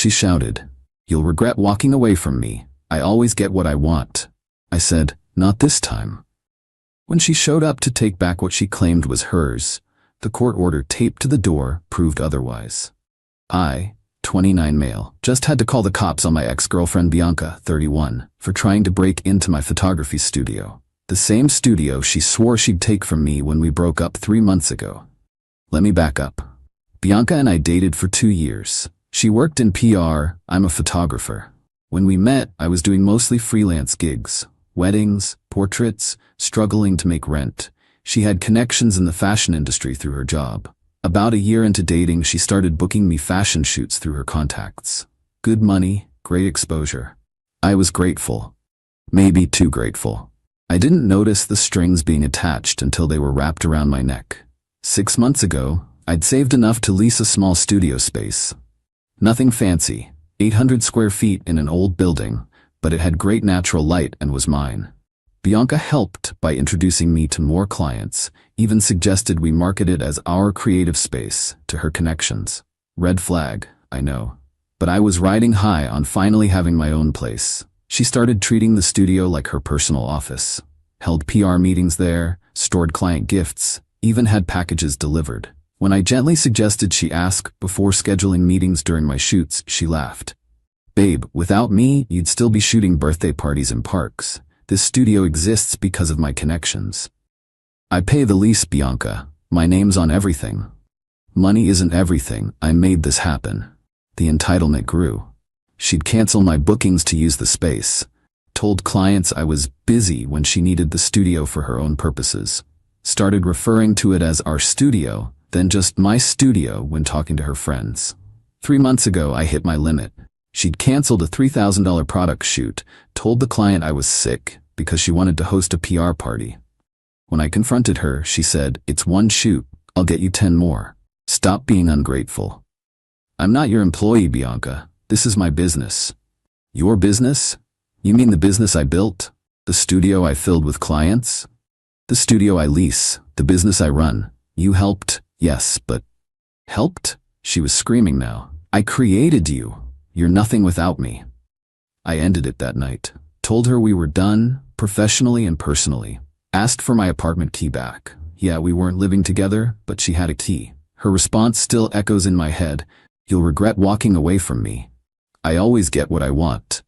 She shouted, "You'll regret walking away from me. I always get what I want." I said, "Not this time." When she showed up to take back what she claimed was hers, the court order taped to the door proved otherwise. I, 29 male, just had to call the cops on my ex-girlfriend Bianca, 31, for trying to break into my photography studio. The same studio she swore she'd take from me when we broke up 3 months ago. Let me back up. Bianca and I dated for 2 years. She worked in PR, I'm a photographer. When we met, I was doing mostly freelance gigs, weddings, portraits, struggling to make rent. She had connections in the fashion industry through her job. About a year into dating, she started booking me fashion shoots through her contacts. Good money, great exposure. I was grateful. Maybe too grateful. I didn't notice the strings being attached until they were wrapped around my neck. 6 months ago, I'd saved enough to lease a small studio space. Nothing fancy, 800 square feet in an old building, but it had great natural light and was mine. Bianca helped by introducing me to more clients, even suggested we market it as our creative space to her connections. Red flag, I know. But I was riding high on finally having my own place. She started treating the studio like her personal office, held PR meetings there, stored client gifts, even had packages delivered. When I gently suggested she ask before scheduling meetings during my shoots, she laughed. "Babe, without me, you'd still be shooting birthday parties in parks. This studio exists because of my connections. I pay the lease, Bianca. My name's on everything. Money isn't everything. I made this happen." The entitlement grew. She'd cancel my bookings to use the space. Told clients I was busy when she needed the studio for her own purposes. Started referring to it as our studio, then just my studio when talking to her friends. 3 months ago, I hit my limit. She'd canceled a $3,000 product shoot, told the client I was sick because she wanted to host a PR party. When I confronted her, she said, "It's one shoot, I'll get you 10 more. Stop being ungrateful." "I'm not your employee, Bianca. This is my business." "Your business? You mean the business I built? The studio I filled with clients?" "The studio I lease, the business I run. You helped, yes, but..." "Helped?" She was screaming now. "I created you. You're nothing without me." I ended it that night. Told her we were done, professionally and personally. Asked for my apartment key back. Yeah, we weren't living together, but she had a key. Her response still echoes in my head. "You'll regret walking away from me. I always get what I want."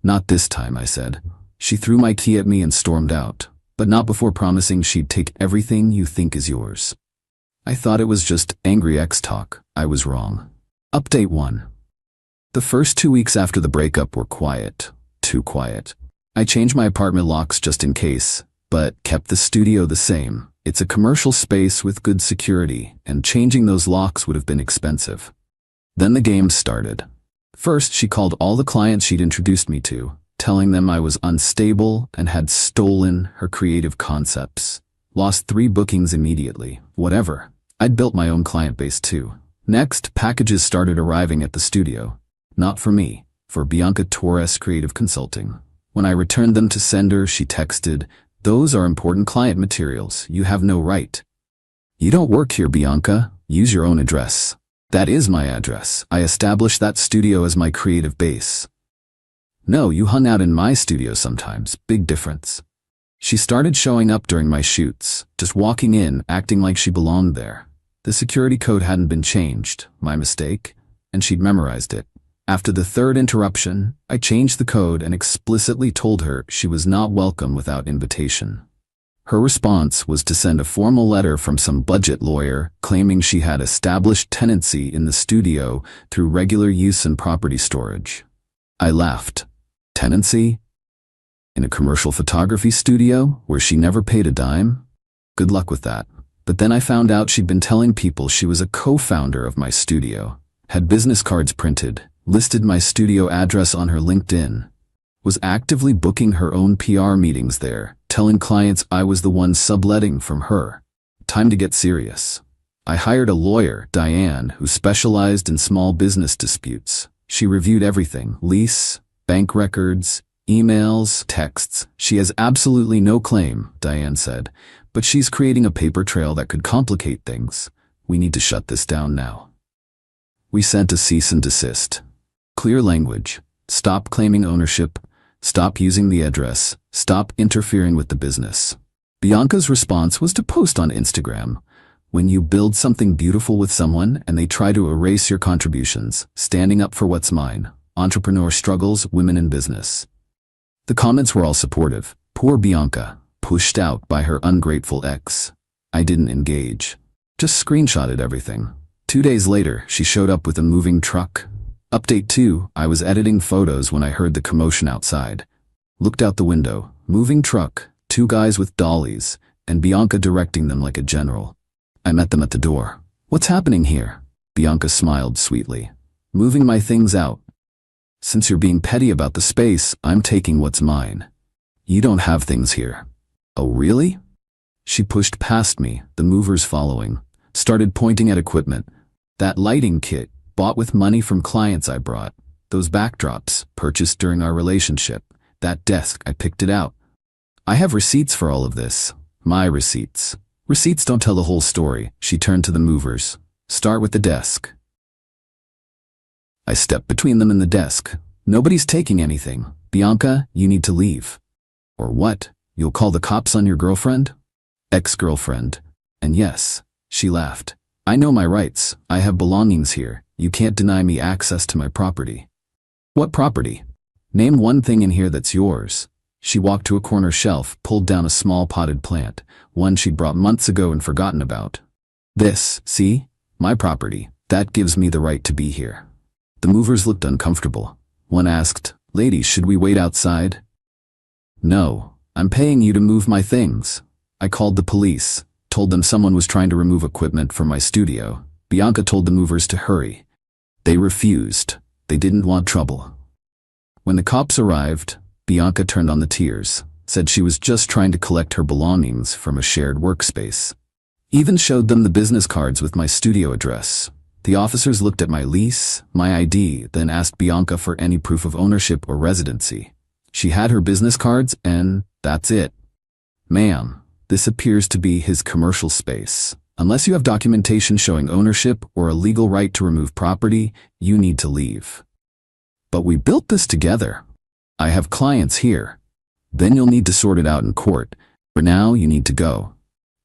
"Not this time," I said. She threw my key at me and stormed out, but not before promising she'd take everything you think is yours. I thought it was just angry ex talk. I was wrong. Update 1. The first 2 weeks after the breakup were quiet. Too quiet. I changed my apartment locks just in case, but kept the studio the same. It's a commercial space with good security, and changing those locks would have been expensive. Then the games started. First, she called all the clients she'd introduced me to, telling them I was unstable and had stolen her creative concepts. Lost 3 bookings immediately. Whatever. I'd built my own client base too. Next, packages started arriving at the studio. Not for me, for Bianca Torres Creative Consulting. When I returned them to sender, she texted, "Those are important client materials. You have no right." "You don't work here, Bianca. Use your own address." "That is my address. I established that studio as my creative base." "No, you hung out in my studio sometimes. Big difference." She started showing up during my shoots, just walking in, acting like she belonged there. The security code hadn't been changed, my mistake, and she'd memorized it. After the 3rd interruption, I changed the code and explicitly told her she was not welcome without invitation. Her response was to send a formal letter from some budget lawyer claiming she had established tenancy in the studio through regular use and property storage. I laughed. Tenancy? In a commercial photography studio where she never paid a dime? Good luck with that. But then I found out she'd been telling people she was a co-founder of my studio, had business cards printed, listed my studio address on her LinkedIn, was actively booking her own PR meetings there, telling clients I was the one subletting from her. Time to get serious. I hired a lawyer, Diane, who specialized in small business disputes. She reviewed everything: lease, bank records, emails, texts. She has absolutely no claim, Diane said, but she's creating a paper trail that could complicate things. We need to shut this down now. We sent a cease and desist. Clear language. Stop claiming ownership. Stop using the address. Stop interfering with the business. Bianca's response was to post on Instagram. When you build something beautiful with someone and they try to erase your contributions, standing up for what's mine. Entrepreneur struggles, women in business. The comments were all supportive. Poor Bianca, pushed out by her ungrateful ex. I didn't engage. Just screenshotted everything. 2 days later, she showed up with a moving truck. Update 2, I was editing photos when I heard the commotion outside. Looked out the window. Moving truck, 2 guys with dollies, and Bianca directing them like a general. I met them at the door. What's happening here? Bianca smiled sweetly. Moving my things out. Since you're being petty about the space, I'm taking what's mine. You don't have things here. Oh, really? She pushed past me, the movers following, started pointing at equipment. That lighting kit, bought with money from clients I brought. Those backdrops, purchased during our relationship. That desk, I picked it out. I have receipts for all of this. My receipts. Receipts don't tell the whole story. She turned to the movers. Start with the desk. I stepped between them and the desk. Nobody's taking anything. Bianca, you need to leave. Or what? You'll call the cops on your girlfriend? Ex-girlfriend. And yes, she laughed. I know my rights. I have belongings here. You can't deny me access to my property. What property? Name one thing in here that's yours. She walked to a corner shelf, pulled down a small potted plant, one she'd brought months ago and forgotten about. This, see? My property. That gives me the right to be here. The movers looked uncomfortable. One asked, Ladies, should we wait outside? No, I'm paying you to move my things. I called the police, told them someone was trying to remove equipment from my studio. Bianca told the movers to hurry. They refused. They didn't want trouble. When the cops arrived, Bianca turned on the tears, said she was just trying to collect her belongings from a shared workspace. Even showed them the business cards with my studio address. The officers looked at my lease, my ID, then asked Bianca for any proof of ownership or residency. She had her business cards and that's it. Ma'am, this appears to be his commercial space. Unless you have documentation showing ownership or a legal right to remove property, you need to leave. But we built this together. I have clients here. Then you'll need to sort it out in court. For now, you need to go.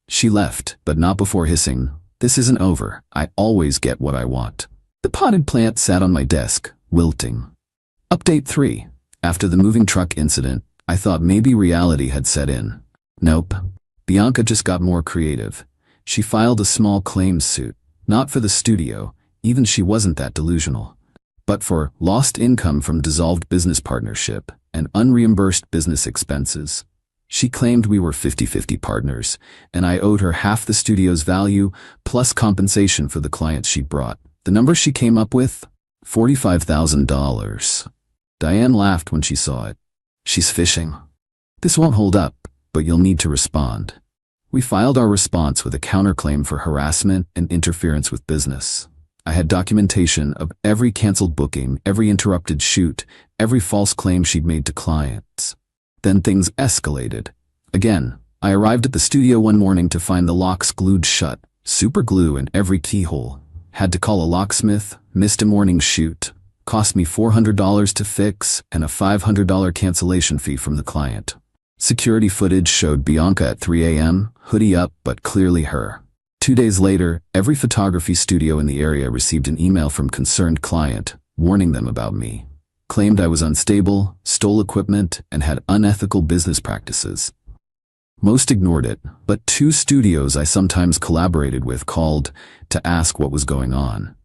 She left, but not before hissing, This isn't over. I always get what I want. The potted plant sat on my desk, wilting. Update 3. After the moving truck incident, I thought maybe reality had set in. Nope. Bianca just got more creative. She filed a small claims suit, not for the studio, even she wasn't that delusional, but for lost income from dissolved business partnership and unreimbursed business expenses. She claimed we were 50-50 partners, and I owed her half the studio's value plus compensation for the clients she brought. The number she came up with? $45,000. Diane laughed when she saw it. She's fishing. This won't hold up, but you'll need to respond. We filed our response with a counterclaim for harassment and interference with business. I had documentation of every canceled booking, every interrupted shoot, every false claim she'd made to clients. Then things escalated. Again, I arrived at the studio one morning to find the locks glued shut, super glue in every keyhole. Had to call a locksmith, missed a morning shoot, cost me $400 to fix, and a $500 cancellation fee from the client. Security footage showed Bianca at 3 a.m., hoodie up, but clearly her. 2 days later, every photography studio in the area received an email from concerned client, warning them about me. Claimed I was unstable, stole equipment, and had unethical business practices. Most ignored it, but 2 studios I sometimes collaborated with called to ask what was going on.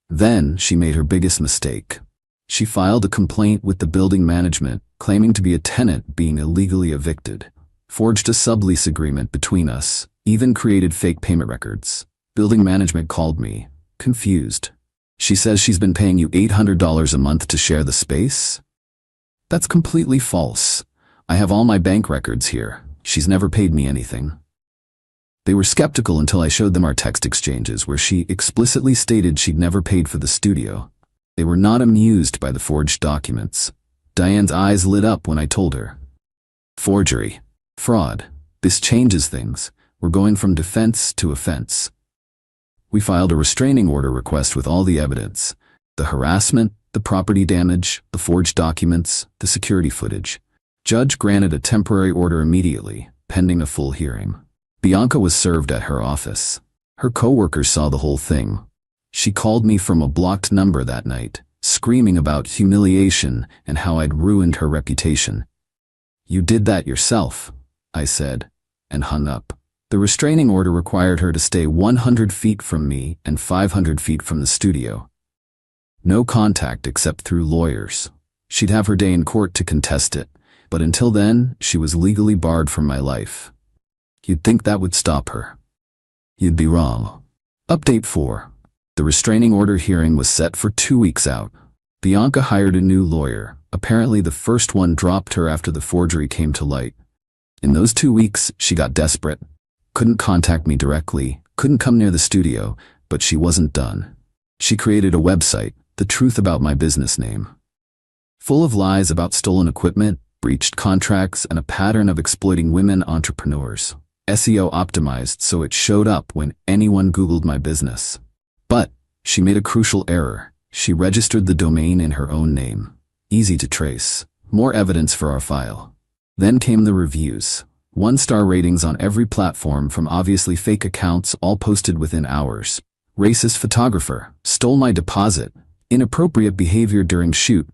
Then she made her biggest mistake. She filed a complaint with the building management, claiming to be a tenant being illegally evicted. Forged a sublease agreement between us, even created fake payment records. Building management called me, confused. She says she's been paying you $800 a month to share the space? That's completely false. I have all my bank records here. She's never paid me anything. They were skeptical until I showed them our text exchanges where she explicitly stated she'd never paid for the studio. They were not amused by the forged documents. Diane's eyes lit up when I told her. Forgery. Fraud. This changes things. We're going from defense to offense. We filed a restraining order request with all the evidence. The harassment, The property damage, the forged documents, the security footage. Judge granted a temporary order immediately, pending a full hearing. Bianca was served at her office. Her coworkers saw the whole thing. She called me from a blocked number that night, screaming about humiliation and how I'd ruined her reputation. "You did that yourself," I said, and hung up. The restraining order required her to stay 100 feet from me and 500 feet from the studio. No contact except through lawyers. She'd have her day in court to contest it, but until then, she was legally barred from my life. You'd think that would stop her. You'd be wrong. Update 4. The restraining order hearing was set for 2 weeks out. Bianca hired a new lawyer. Apparently the first one dropped her after the forgery came to light. In those 2 weeks, she got desperate. Couldn't contact me directly, couldn't come near the studio, but she wasn't done. She created a website, The Truth About My Business Name. Full of lies about stolen equipment, breached contracts, and a pattern of exploiting women entrepreneurs. SEO optimized so it showed up when anyone Googled my business. But she made a crucial error. She registered the domain in her own name. Easy to trace. More evidence for our file. Then came the reviews. 1-star ratings on every platform from obviously fake accounts, all posted within hours. Racist photographer. Stole my deposit. Inappropriate behavior during shoot.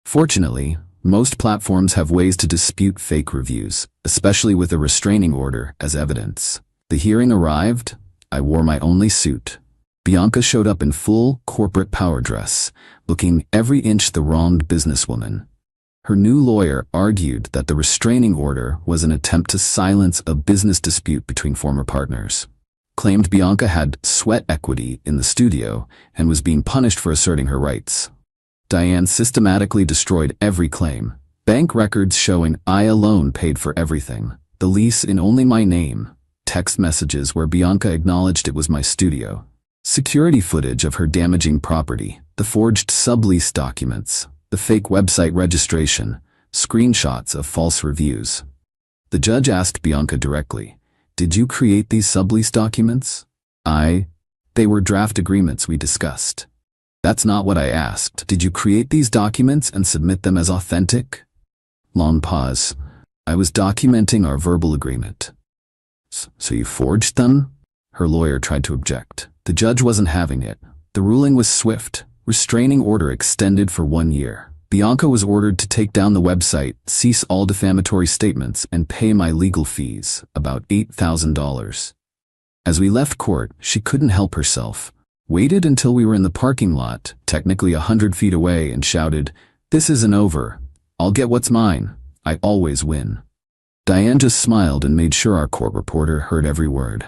Fortunately, most platforms have ways to dispute fake reviews, especially with a restraining order as evidence. The hearing arrived. I wore my only suit. Bianca showed up in full corporate power dress, looking every inch the wronged businesswoman. Her new lawyer argued that the restraining order was an attempt to silence a business dispute between former partners. Claimed Bianca had sweat equity in the studio and was being punished for asserting her rights. Diane systematically destroyed every claim. Bank records showing I alone paid for everything. The lease in only my name. Text messages where Bianca acknowledged it was my studio. Security footage of her damaging property. The forged sublease documents. The fake website registration. Screenshots of false reviews. The judge asked Bianca directly, "Did you create these sublease documents?" They were draft agreements we discussed. "That's not what I asked. Did you create these documents and submit them as authentic?" Long pause. "I was documenting our verbal agreement." So you forged them?" Her lawyer tried to object. The judge wasn't having it. The ruling was swift. Restraining order extended for 1 year. Bianca was ordered to take down the website, cease all defamatory statements, and pay my legal fees, about $8,000. As we left court, she couldn't help herself. Waited until we were in the parking lot, technically 100 feet away, and shouted, "This isn't over. I'll get what's mine. I always win." Diane just smiled and made sure our court reporter heard every word.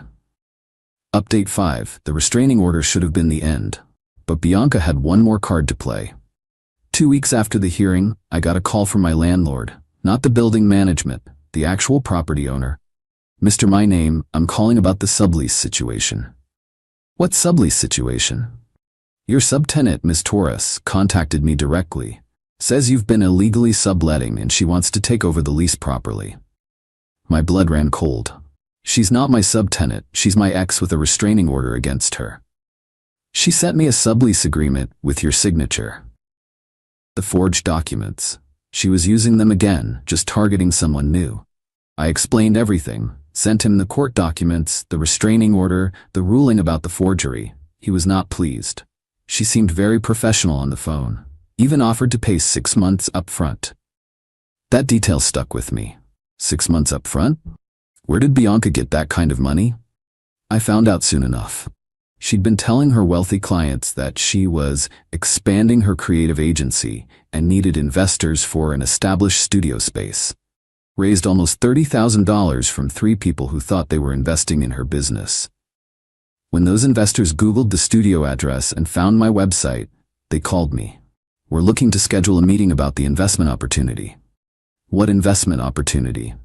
Update 5. The restraining order should have been the end. But Bianca had one more card to play. 2 weeks after the hearing, I got a call from my landlord, not the building management, the actual property owner. "Mr. My Name, I'm calling about the sublease situation." "What sublease situation?" "Your subtenant, Ms. Torres, contacted me directly. Says you've been illegally subletting and she wants to take over the lease properly." My blood ran cold. She's not my subtenant, she's my ex with a restraining order against her. "She sent me a sublease agreement with your signature." The forged documents. She was using them again, just targeting someone new. I explained everything, sent him the court documents, the restraining order, the ruling about the forgery. He was not pleased. She seemed very professional on the phone, even offered to pay 6 months up front. That detail stuck with me. 6 months up front? Where did Bianca get that kind of money? I found out soon enough. She'd been telling her wealthy clients that she was expanding her creative agency and needed investors for an established studio space. Raised almost $30,000 from 3 people who thought they were investing in her business. When those investors Googled the studio address and found my website, they called me. "We're looking to schedule a meeting about the investment opportunity." What investment opportunity?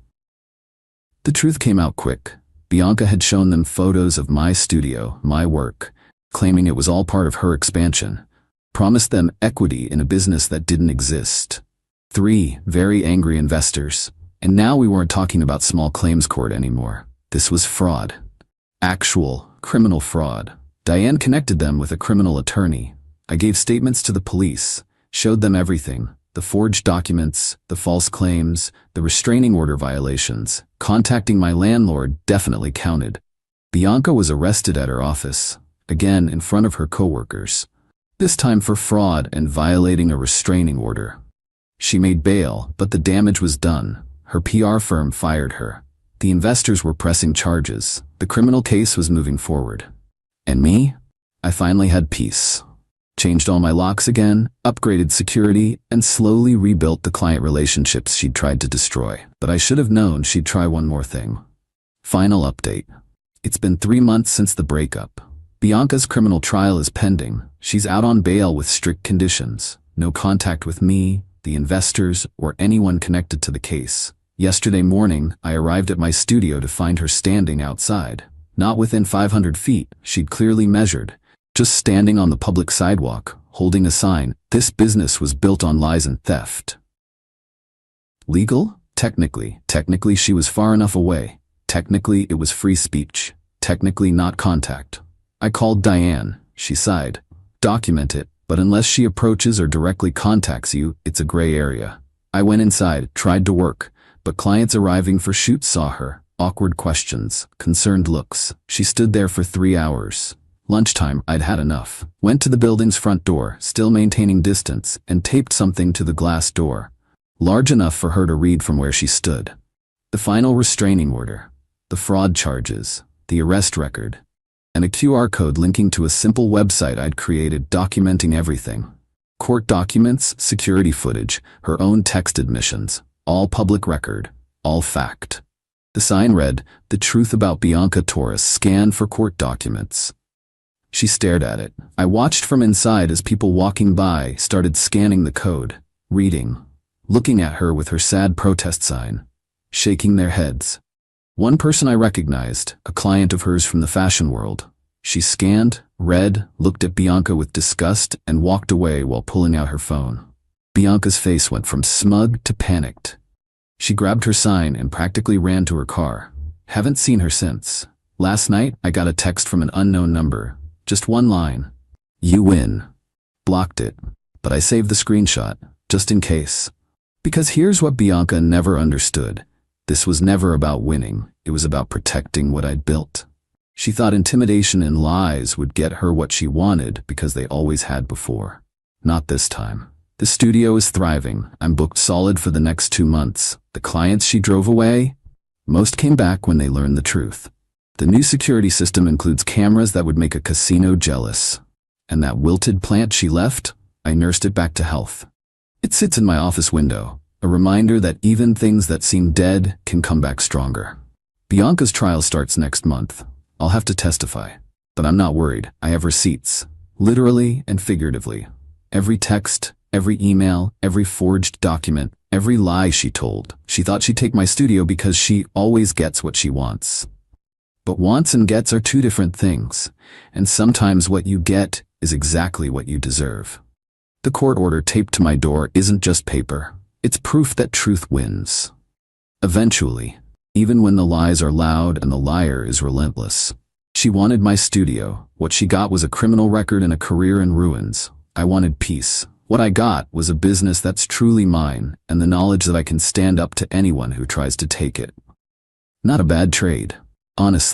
The truth came out quick. Bianca had shown them photos of my studio, my work, claiming it was all part of her expansion. Promised them equity in a business that didn't exist. 3 very angry investors. And now we weren't talking about small claims court anymore. This was fraud. Actual criminal fraud. Diane connected them with a criminal attorney. I gave statements to the police. Showed them everything. The forged documents, the false claims, the restraining order violations. Contacting my landlord definitely counted. Bianca was arrested at her office, again in front of her coworkers. This time for fraud and violating a restraining order. She made bail, but the damage was done. Her PR firm fired her. The investors were pressing charges. The criminal case was moving forward. And me? I finally had peace. Changed all my locks again, upgraded security, and slowly rebuilt the client relationships she'd tried to destroy. But I should have known she'd try one more thing. Final update. It's been 3 months since the breakup. Bianca's criminal trial is pending. She's out on bail with strict conditions. No contact with me, the investors, or anyone connected to the case. Yesterday morning, I arrived at my studio to find her standing outside. Not within 500 feet, she'd clearly measured. Just standing on the public sidewalk, holding a sign. This business was built on lies and theft. Legal? Technically. Technically she was far enough away. Technically it was free speech. Technically not contact. I called Diane. She sighed. Document it, but unless she approaches or directly contacts you, it's a gray area. I went inside, tried to work, but clients arriving for shoots saw her. Awkward questions, concerned looks. She stood there for 3 hours. Lunchtime, I'd had enough. Went to the building's front door, still maintaining distance, and taped something to the glass door. Large enough for her to read from where she stood. The final restraining order. The fraud charges. The arrest record. And a QR code linking to a simple website I'd created documenting everything. Court documents, security footage, her own text admissions. All public record. All fact. The sign read, "The truth about Bianca Torres. Scan for court documents." She stared at it. I watched from inside as people walking by started scanning the code, reading, looking at her with her sad protest sign, shaking their heads. One person I recognized, a client of hers from the fashion world. She scanned, read, looked at Bianca with disgust, and walked away while pulling out her phone. Bianca's face went from smug to panicked. She grabbed her sign and practically ran to her car. Haven't seen her since. Last night, I got a text from an unknown number. Just one line. "You win." Blocked it, but I saved the screenshot, just in case. Because here's what Bianca never understood. This was never about winning. It was about protecting what I'd built. She thought intimidation and lies would get her what she wanted because they always had before. Not this time. The studio is thriving. I'm booked solid for the next 2 months. The clients she drove away, most came back when they learned the truth. The new security system includes cameras that would make a casino jealous. And that wilted plant she left, I nursed it back to health. It sits in my office window, a reminder that even things that seem dead can come back stronger. Bianca's trial starts next month. I'll have to testify. But I'm not worried. I have receipts, literally and figuratively. Every text, every email, every forged document, every lie she told. She thought she'd take my studio because she always gets what she wants. But wants and gets are 2 different things, and sometimes what you get is exactly what you deserve. The court order taped to my door isn't just paper. It's proof that truth wins. Eventually, even when the lies are loud and the liar is relentless. She wanted my studio. What she got was a criminal record and a career in ruins. I wanted peace. What I got was a business that's truly mine, and the knowledge that I can stand up to anyone who tries to take it. Not a bad trade, honestly.